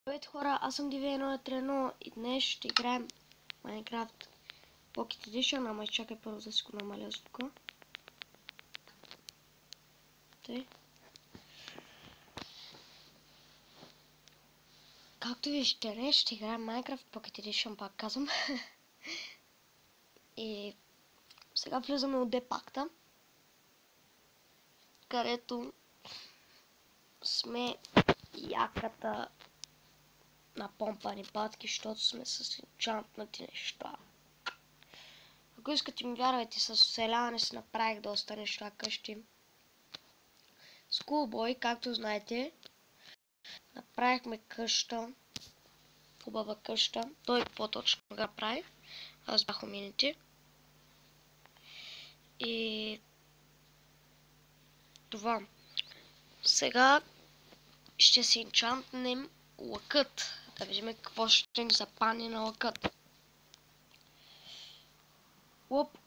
Здравейте хора, аз съм Divi1131 и днес ще играем Minecraft Pocket Edition, ама чакай първо да си го намаля звука. Тъй. Както виждате, днес ще играем Minecraft Pocket Edition, пак казвам. И сега влизаме от депакта, където сме яката напомпани патки, защото сме с енчантнати неща. Ако искате ми вярвайте, с вселяване си направих доста неща къщи. Schoolboy, както знаете, направихме къща, хубава къща. Той по-точно го направи, аз бях умините. И това. Сега ще си енчантнем лъкът. Да видим какво ще ни запане на лъкът. Оп.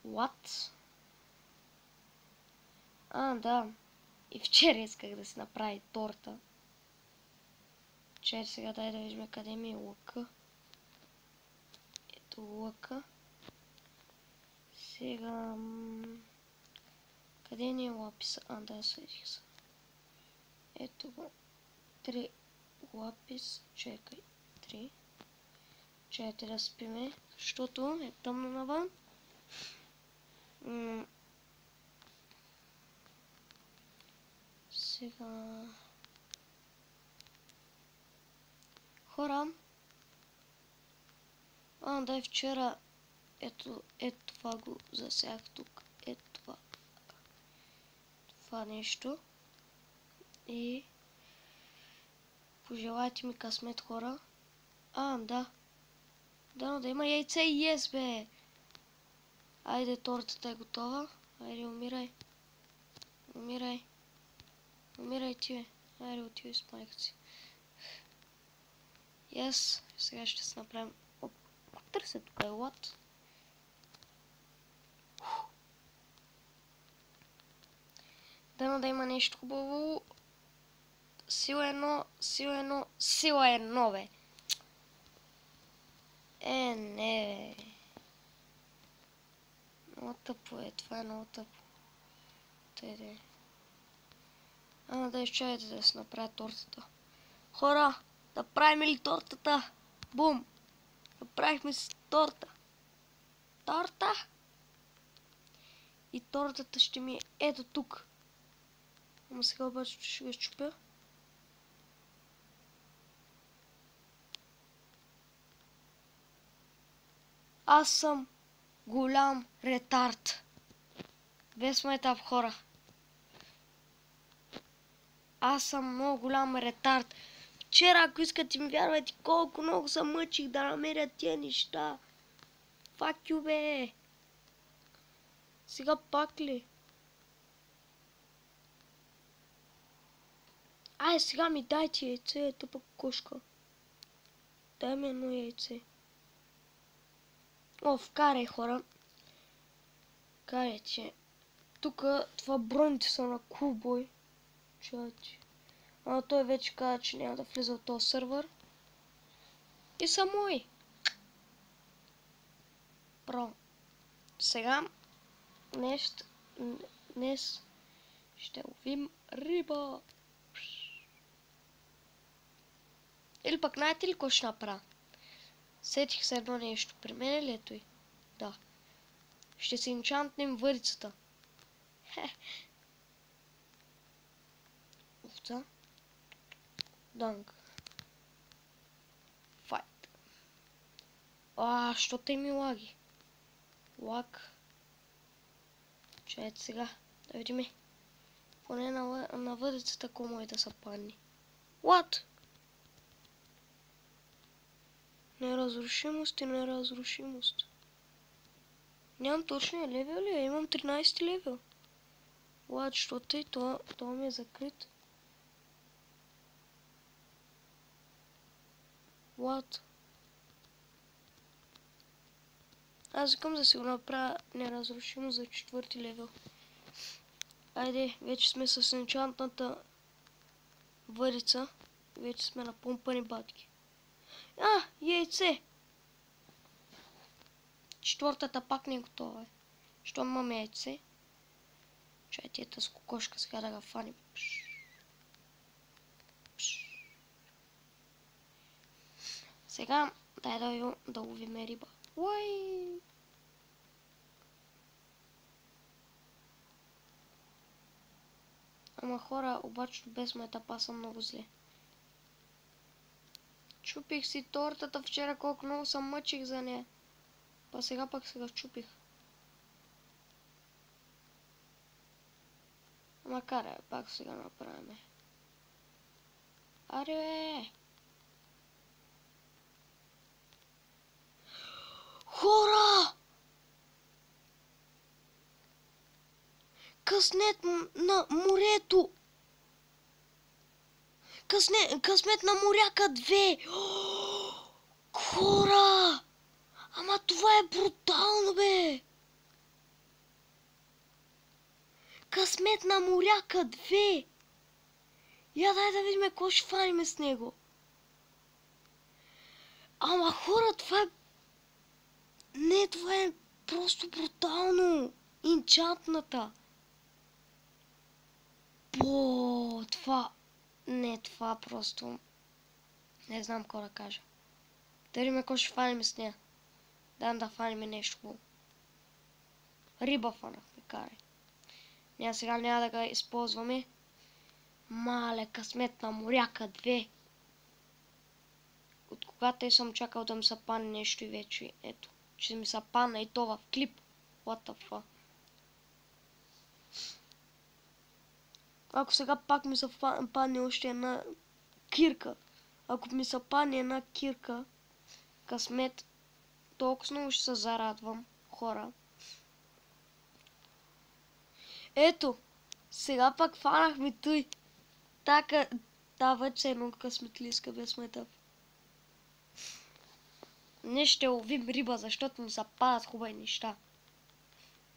What? Да. И вчера исках да си направи торта. Вчера сега дай да видим къде ми е лъка. Ето лъка. Сега... къде ни е лаписа? Да, следих се. Ето го. 3 лапис. Чекай. 3. 4 да спиме, защото е тъмно навън. Сега... хора. Да, вчера ето това го засях тук. Ето това. Това нещо. И... пожелайте ми късмет, хора. Да. Да има яйце и ес, бе. Айде, тортата е готова. Айде, умирай. Умирай. Умирай ти, бе. Айде, отивай с майка си. Yes. Сега ще се направим... търся тук е лад. Дано да има нещо хубаво. Сила едно, сила едно, бе. Не, бе. Много тъпо е, това е много тъпо. Тъде. Да изчакайте да се направя тортата. Хора, направим ли тортата? Бум! Направихме си торта. Торта! И тортата ще ми е ето тук. Ама сега обаче ще го счупя. Аз съм голям ретард. Без майтап, хора. Аз съм много голям ретард. Вчера, ако искате ми вярвайте, колко много се мъчих да намеря тия неща. Fuck you, бе. Сега пак ли? Сега ми дайте яйце, тъпа кошка. Дай ми едно яйце. Вкарай, хора. Карайте. Тук това броните са на Coolboy. Чати. Той вече каза, че няма да влиза в този сървър. И са мои. Про. Сега днес ще ловим риба. Или пък знаете ли какво ще направя? Сетих се едно нещо. При мен ли ето и? Да. Ще си енчантнем върицата. Овца. Данг. Файт. Що те ми лаги? Лаг. Чайте сега. Да видим. Поне на върицата какво може да са падни. What? Неразрушимост и неразрушимост. Нямам точния левел ли? Имам 13 левел. Ладно, защото и това ми е закрит. What? Аз викам да си го направя неразрушимо за 4 левел. Айде, вече сме с енчантната върица. Вече сме на помпани батки. Яйце! Четвъртата пак не е готова. Що имаме яйце? Чайте ета с кокошка сега да го фаним. Сега дай да ловим риба. Уай! Ама хора, обаче без метапа съм много зле. Чупих си тортата вчера, колко много съм мъчих за нея. Па сега пак се го чупих. Макар пак сега направим. Аре бе! Хора! Късмет на морето! Късмет на моряка 2! Хора! Ама това е брутално, бе! Късмет на моряка 2! Я дай да видим какво ще фаним с него. Ама хора, това е... Не, това е просто брутално! Инчантната! Това... Не, това просто... Не знам какво да кажа. Да видим какво ще фаним с нея. Да фаним нещо хубаво. Риба фанахме, карай. Ние сега няма да го използваме. Мале, късмет на моряка 2. От когато съм чакал да ми се пане нещо и вече, ето, че ми се пана и то в клип. What the fuck? Ако сега пак ми се пане още една кирка. Ако ми се пане една кирка, късмет, толкова много ще се зарадвам, хора. Ето, сега пак фанахме той. Та вече едно късметлиска без метъп. Не ще ловим риба, защото ми се падат хубави неща.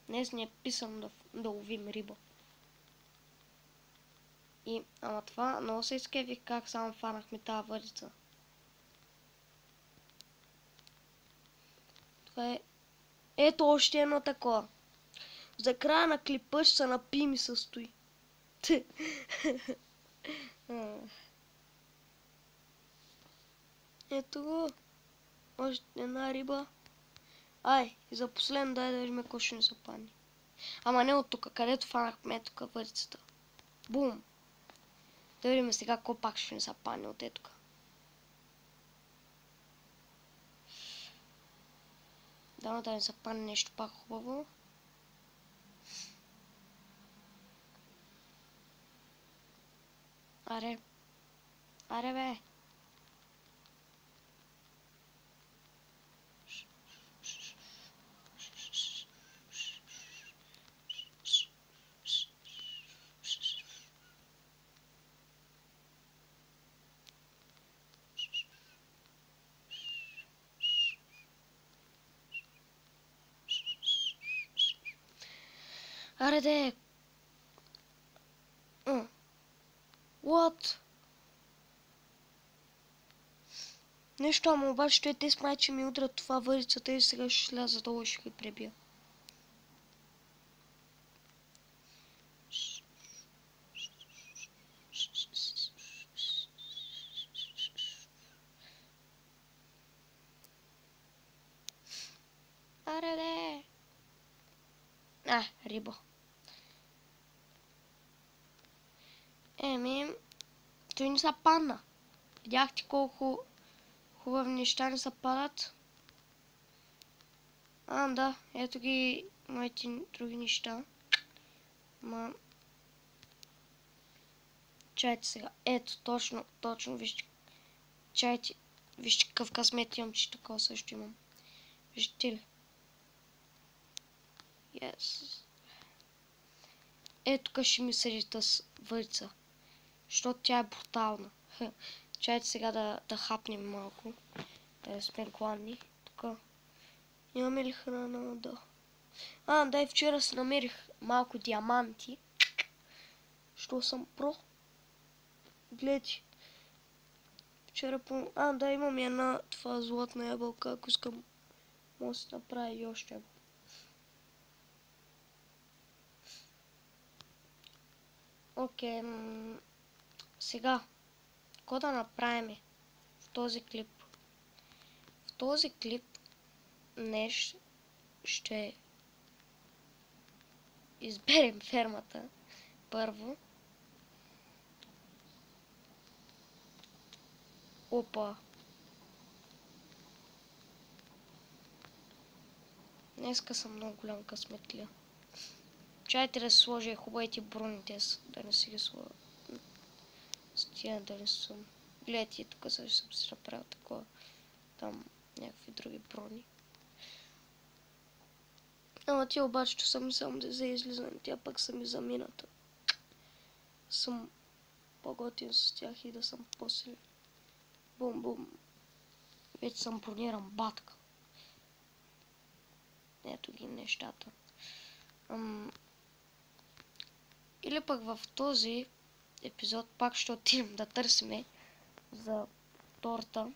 Днес не е писано да ловим риба. Ама това много се изкефих как само фанахме тази въдица. Това е... Ето още едно такова. За края на клипа ще се напи ми състои. Ето го. Още една риба. Ай, за последно дай да видим какво ще ни се падне. Ама не от тук, където фанахме тук въдицата. Бум! Да видим сега какво пак ще ни се падне от тук. Да ни се падне нещо пак хубаво. Аре бе! Аре де! What? Нещо, ама обаче те смай, че ми удрят това въдицата и сега ще сляза долу и ще ги пребия. Аре де! Риба. Той не са падна. Видяхте колко хубави неща не са падат. Да, ето ги моите други неща. Чайте сега. Ето, точно, вижте. Чайте. Вижте какъв късмет имам, че такова също имам. Виждате ли? Yes. Ето тук ще ми седи тази въдица. Защото тя е брутална. Чайте сега да хапнем малко. Да сме гладни. Тук. Имаме ли храна? Да. И вчера си намерих малко диаманти. Що съм про? Гледайте. Вчера да, имам една това златна ябълка, ако искам може да се направи и още. Окей, сега, какво да направим в този клип? В този клип днес ще изберем фермата първо. Опа! Днеска съм много голям късметлия. Чайте да се сложа хубавите броните, да не си ги сложа. С тия да не съм. Гледайте, тук съм си направил такова. Там някакви други брони. Ама тия обаче, че съм само за излизане, тя пък са ми замината. Съм по-готин с тях и да съм по-силен. Бум-бум. Вече съм брониран батка. Ето ги нещата. Или пък в този епизод пак ще отидем да търсиме за торта.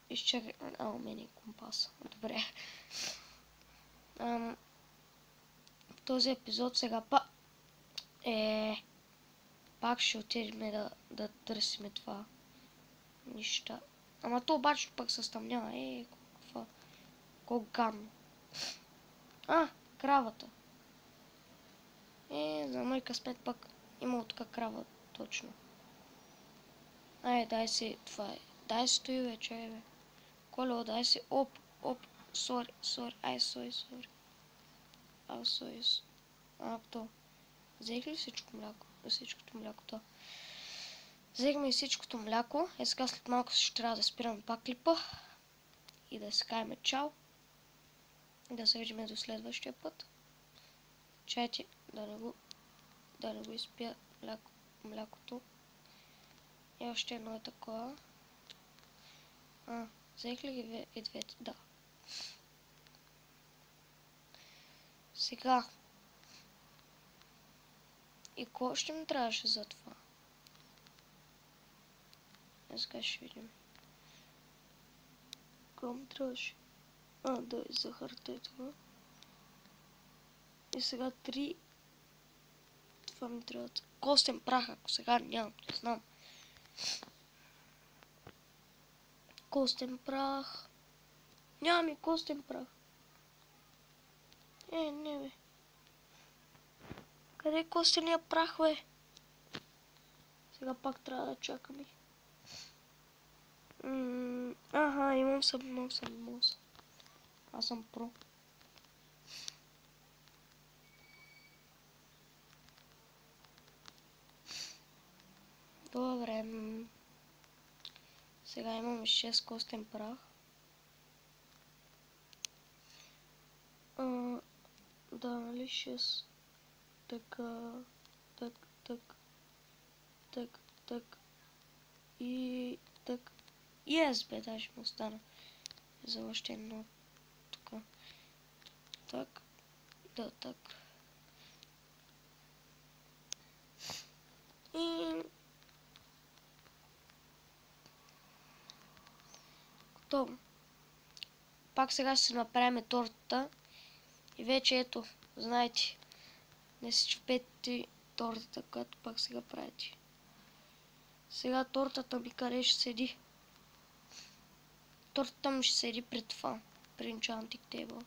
Изчакай. У мен е компас. Добре. В този епизод сега пак ще отидем да търсиме това неща. Ама то обаче пък се стъмнява. Колко гадно. Кравата. За мой късмет пък има тук крава точно. Дай си това. Дай си той вече, бе. Колео, дай си. Оп. Сори. Сори. То. Взех ли всичко мляко? Всичкото мляко, то. Взехме и всичкото мляко. Сега след малко ще трябва да спирам пак клипа. И да си кажем чао. Да се видим до следващия път. Чайте да не го изпия млякото. И още едно е такова. Взех ли ги и двете? Да. Сега. И какво ще ми трябваше за това? Сега ще видим. Какво ми трябваше? Да, и захарта е това. И сега 3. Това ми трябва. Костен прах, ако сега нямам, не знам. Костен прах. Нямам и костен прах. Не бе. Къде е костения прах, бе? Сега пак трябва да чакаме. Имам съм. Аз съм про. Добре. Сега имаме 6 костен прах. Да, нали 6. Така. Так. И так. Бе, даже му остана. За още едно. Така. Так. Да, так. И... Готово. Пак сега ще се направим тортата. И вече ето, знаете, не си чупете тортата, която пак сега правите. Сега тортата ми къде ще седи? Тортата ми ще седи при това, при Enchanting Table.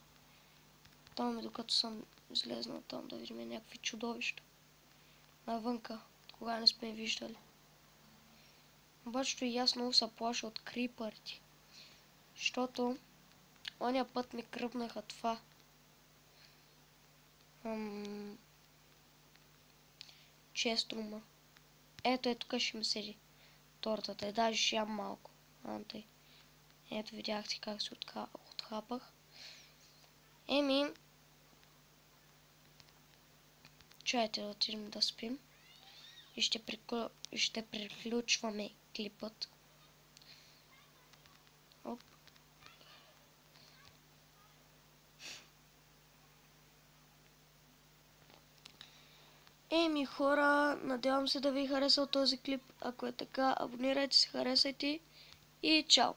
Там е докато съм излезнал там да видим някакви чудовища. Навънка, кога не сме виждали. Обаче и аз много се плаша от крипърти. Защото ония път ми кръпнаха това. Често Ето тук ще ми седи тортата. Даже ще ям малко. Ето видяхте как се отхапах. Чайте да отидем да спим. И ще приключваме клипът. Оп. Еми хора, надявам се да ви е харесал този клип. Ако е така, абонирайте се, харесайте и чао!